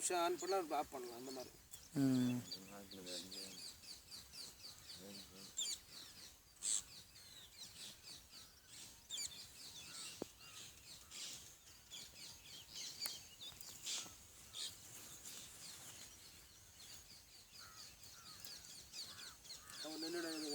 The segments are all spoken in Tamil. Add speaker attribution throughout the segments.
Speaker 1: நிமிஷம் ஆன் பண்ணலாம் ஆஃப் பண்ணலாம் அந்த மாதிரி. அவன் நின்றுடுங்க.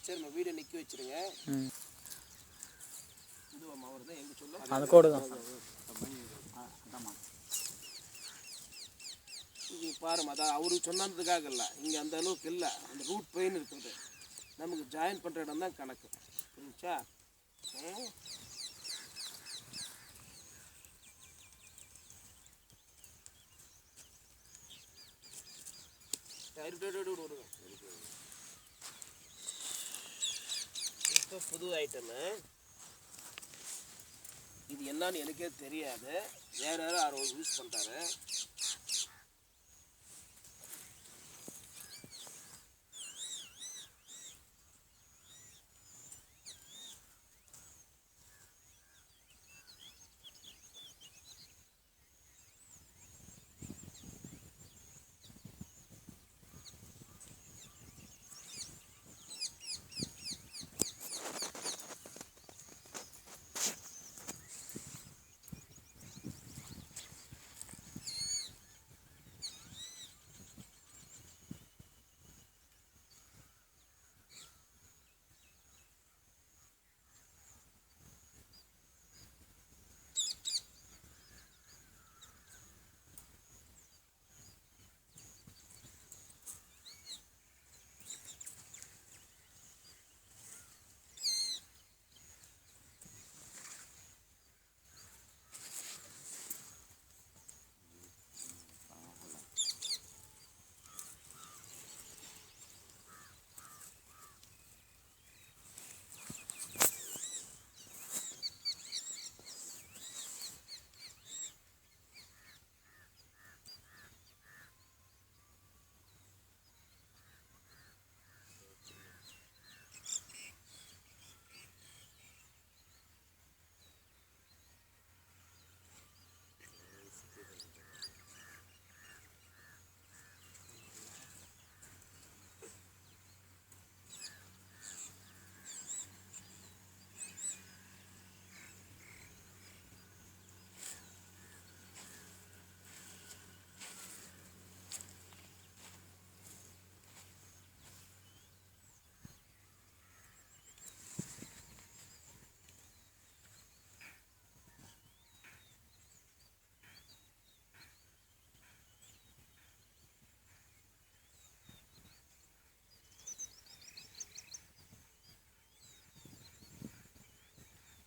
Speaker 1: சரிம்மா வீடை நிற்க வச்சுருங்க. இதுவாம்மா வருது எங்கே சொல்ல
Speaker 2: அந்த கோடு தான்.
Speaker 1: இது பாருமா, அதான் அவருக்கு சொன்னதுக்காக இல்லை, இங்கே அந்த அளவுக்கு இல்லை, அந்த ரூட் பெயின் இருக்குது, நமக்கு ஜாயின் பண்ணுற இடம் தான் கணக்கு. புரிஞ்சா? இப்போ புது ஐட்டமு இது என்னன்னு எனக்கே தெரியாது, வேறு யாரும் யூஸ் பண்ணுறாரு.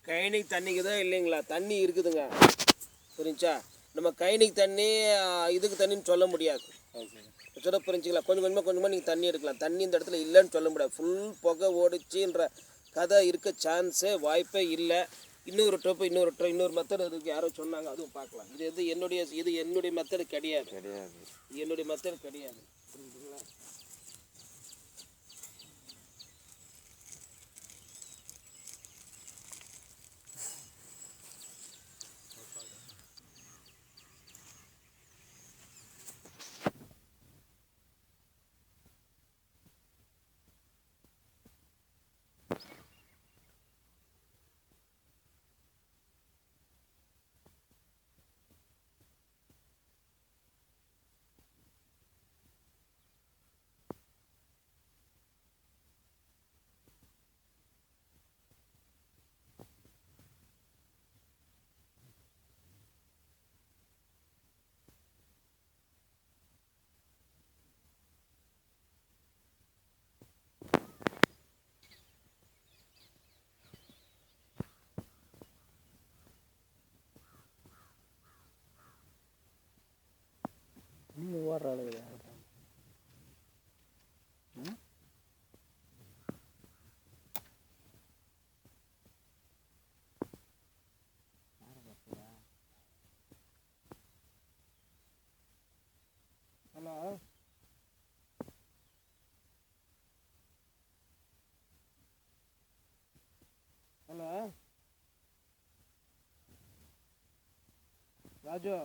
Speaker 1: கைனிக் தண்ணிக்கு தான் இல்லைங்களா, தண்ணி இருக்குதுங்க. புரிஞ்சா? நம்ம கைனிக் தண்ணி இதுக்கு தண்ணின்னு சொல்ல முடியாது. சிறப்பு புரிஞ்சுக்கலாம். கொஞ்சம் கொஞ்சமாக நீங்கள் தண்ணி எடுக்கலாம். தண்ணி இந்த இடத்துல இல்லைன்னு சொல்ல முடியாது. ஃபுல் புகை ஓடிச்சுன்ற கதை இருக்க சான்ஸே வாய்ப்பே இல்லை. இன்னொரு மெத்தட் இருக்குது, யாரோ சொன்னாங்க, அதுவும் பார்க்கலாம். இது என்னுடைய மெத்தடு கிடையாது. என்னுடைய மெத்தடு கிடையாது. புரிஞ்சுங்களா?
Speaker 2: நீங்கள் ஓடுற அளவு
Speaker 1: ஹலோ ராஜு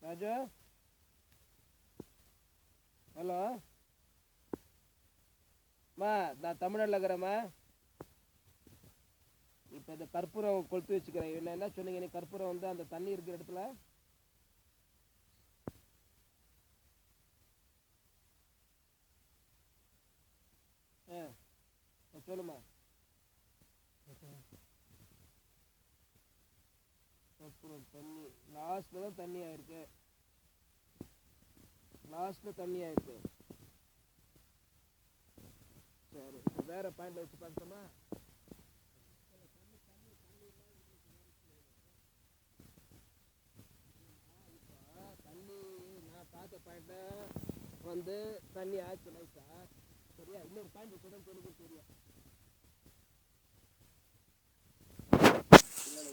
Speaker 1: ராஜு ஹலோ அம்மா நான் தமிழ்நாட்டில் இருக்கிறேம்மா. இப்போ இந்த கற்பூரம் கொளுத்து வச்சுக்கிறேன். என்ன சொன்னீங்க நீ? கற்பூரம் வந்து அந்த தண்ணி இருக்கிற இடத்துல சொல்லுமா. கற்பூரம் தண்ணி லாஸ்ட்டில் தான் தண்ணி ஆயிருக்கு. லாஸ்ட்டில் தண்ணி ஆயிருக்கு. சரி வேறு பாயிண்டில் வச்சு பார்க்கணுமா? தண்ணி நான் பார்த்த பாயிண்ட்டை வந்து தண்ணி ஆச்சு லைட்டா. சரியா? இன்னொரு பாயிண்ட் கூட எனக்கு தெரியும்.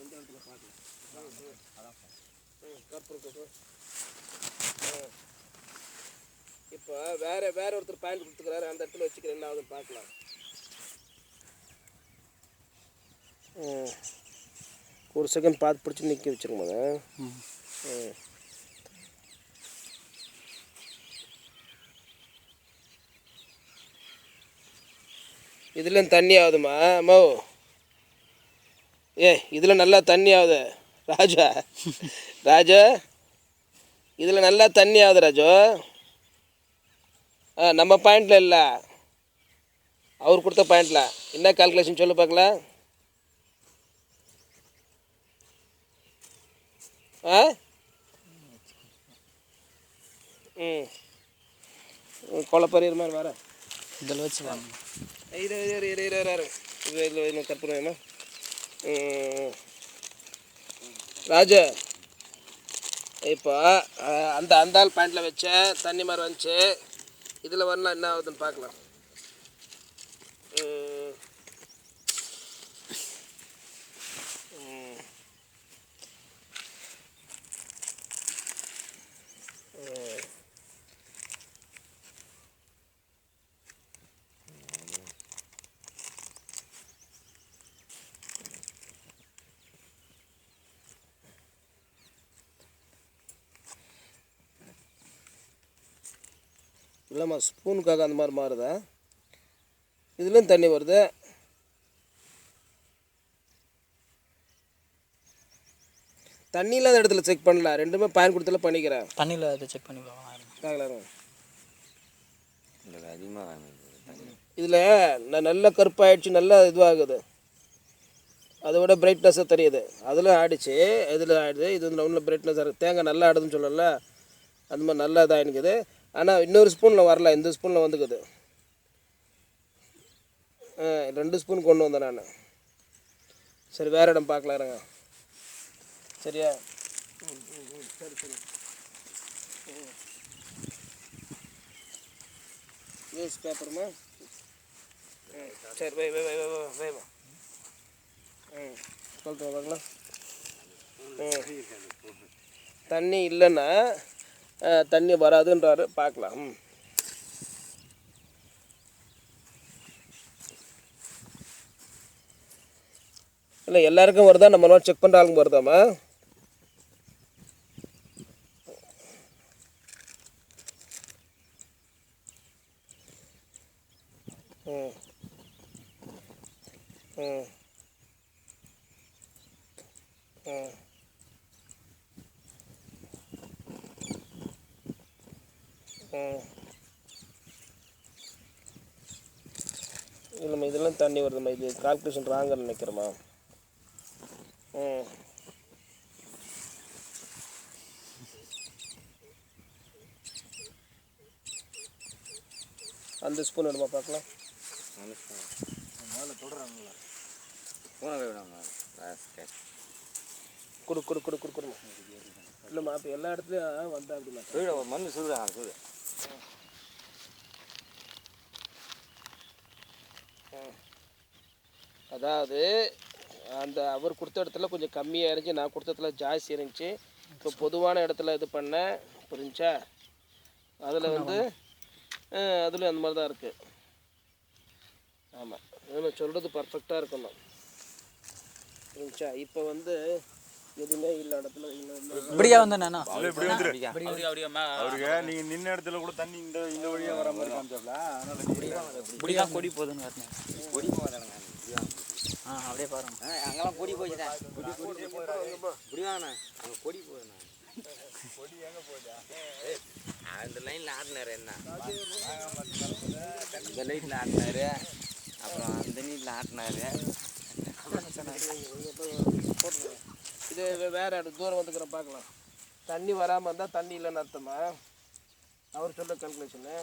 Speaker 1: எந்த இடத்துல பார்க்கலாம். கற்பூரம் இப்போ வேற ஒருத்தர் பாயிண்ட் கொடுத்துக்கிறாரு. அந்த இடத்துல வச்சுக்கிறேன். என்ன ஆகுதுன்னு பார்க்கலாம். ஒரு செகண்ட் பார்த்து பிடிச்சி நிற்க வச்சுருங்க. இதில் தண்ணி ஆகுதுமா அம்மா? இதில் நல்லா தண்ணி ஆகுது ராஜா. ராஜா இதில் நல்லா தண்ணி ஆகுது ராஜு. நம்ம பாயிண்டில் இல்லை, அவர் கொடுத்த பாயிண்டில். என்ன கால்குலேஷன் சொல்லு பார்க்கலாம். கொலப்பறிகிற மாதிரி வர
Speaker 2: இதில் வச்சு
Speaker 1: இது கற்பூரம். ராஜா இப்போ அந்த ஆள் பாயிண்டில் வச்ச தண்ணி மாதிரி வந்துச்சு. இதில் வரலாம் என்ன ஆகுதுன்னு பார்க்கலாம். இல்லைம்மா ஸ்பூனுக்காக அந்த மாதிரி மாறுதா? இதுலேயும் தண்ணி வருது. தண்ணி இல்லாத இடத்துல செக் பண்ணல. ரெண்டுமே பயன் கொடுத்துல பண்ணிக்கிறேன்.
Speaker 2: தண்ணியில் அதை செக் பண்ணி பார்க்கலாம்.
Speaker 1: இதில் நல்ல கருப்பாயிடுச்சு, நல்லா இதுவாகுது. அதை விட பிரைட்னஸாக தெரியுது. அதில் ஆடிச்சு, இதில் ஆயிடுது. இது வந்து ஒன்றும் பிரைட்னஸாக இருக்குது. தேங்காய் நல்லா ஆடுதுன்னு சொல்லல, அந்த மாதிரி நல்லா இதாக இருக்குது. ஆனால் இன்னொரு ஸ்பூனில் வரல, இந்த ஸ்பூனில் வந்துக்குது. 2 ஸ்பூன் கொண்டு வந்தேன் நான். சரி வேறு இடம் பார்க்கலாம் இருங்க. சரியா? சரி சரி. நியூஸ் பேப்பருமா? சரி வை வை வை வை வை வை. சொல்கிறேன் பார்க்கலாம். தண்ணி இல்லைன்னா தண்ணி வராதுன்றாரு. பார்க்கலாம். இல்லை எல்லாருக்கும் வருதா? நம்ம செக் பண்ணுற ஆளுங்க வருதாம்மா? ம் ம் ம் இல்லைம்மா இதெல்லாம் தண்ணி வருதும்மா. இது கால்குலேஷன் ராங்கன்னு நினைக்கிறேம்மா. அந்த ஸ்பூன் எடுமா பார்க்கலாம். கொடு கொடு கொடு கொடு கொடுமா. இல்லைம்மா இப்போ எல்லா இடத்துலையும் வந்தா அப்படின்னா
Speaker 2: மண் சொல்லுறாங்க.
Speaker 1: அதாவது அந்த அவர் கொடுத்த இடத்துல கொஞ்சம் கம்மியாக இருந்துச்சு, நான் கொடுத்த இடத்துல ஜாஸ்தி இருந்துச்சு. இப்போ பொதுவான இடத்துல இது பண்ணேன், புரிஞ்சா? அதில் வந்து அதில் அந்த மாதிரி தான் இருக்குது. ஆமாம், நம்ம சொல்கிறது பர்ஃபெக்டாக இருக்கணும், புரிஞ்சா? இப்போ வந்து எதுவுமே இல்லை இடத்துல
Speaker 2: இப்படியா வந்தேன் நானா
Speaker 3: இப்படி வந்துரு அவருக்கு நீங்க நின்ன இடத்துல கூட தண்ணி இந்த வழியா வர மாதிரி காமிச்சாப்ல. அதனால
Speaker 2: இப்படிதான் கொடி போகுதுன்னு காட்டினேன். கொடி போகாதானுங்க அப்படியே பாருங்க.
Speaker 4: அங்கெல்லாம் கொடி போச்சுடா. இப்படி வாங்கண்ணா அங்கே கொடி போகுதுண்ணா.
Speaker 3: கொடி எங்க போகுதா?
Speaker 4: அந்த லைனில் ஆடினாரு என்ன, இந்த லைட்டில் ஆடினாரு, அப்புறம் அந்த நீட்டில் ஆடினாரு.
Speaker 1: இது வேற இடம் தூரம் வந்துக்கிறேன் பார்க்கலாம். தண்ணி வராமல் இருந்தால் தண்ணி இல்லைன்னு அர்த்தமா? அவர் சொல்ல கல்குலேஷனு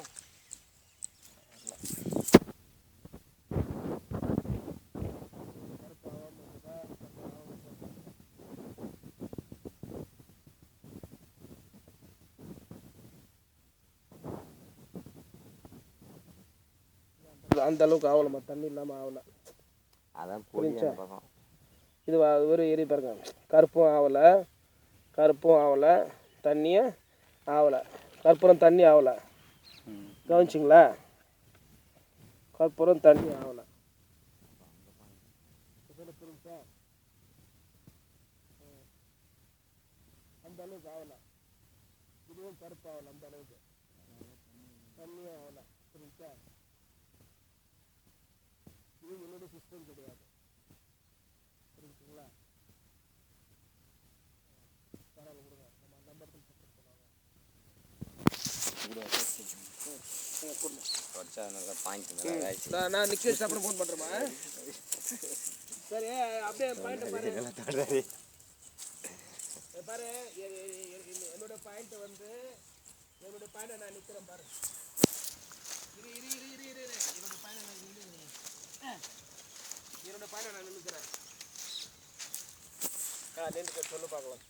Speaker 1: அந்த அளவுக்கு ஆகலம்மா, தண்ணி இல்லாமல் ஆகலை.
Speaker 4: அதான்
Speaker 1: புரிஞ்சா? இது ஒரு ஏரி பாருங்க, கருப்பும் ஆகலை, தண்ணியும் ஆகலை, கற்பூரம் தண்ணி ஆகலை. கவனிச்சிங்களா? கற்பூரம் தண்ணி ஆகலை. புரிஞ்சா? அந்த அளவுக்கு ஆகலை. இதுவும் கருப்பு ஆகலை, அந்த அளவுக்கு தண்ணியும் ஆகலை. புரிஞ்சா? இது என்னோட சிஸ்டம் கிடையாது. புரிஞ்சுங்களா? பரவாயில்ல கொடுங்க, நம்ம அந்த இடத்துல சப்போர்ட் பண்ணுவாங்க. நான் நிற்க வச்சு அப்புறம் ஃபோன் பண்ணுறேம்மா. சரி அப்படியே பாயிண்ட்டை பாரு பாரு. என்னோட பாயிண்ட்டை வந்து என்னோட பாயிண்ட்டை நான் நிற்கிறேன் பாரு. இரு என்னோட பாயிண்ட் நான் நின்றுக்கிறேன். நின்றுக்க சொல்லு பார்க்கலாம்.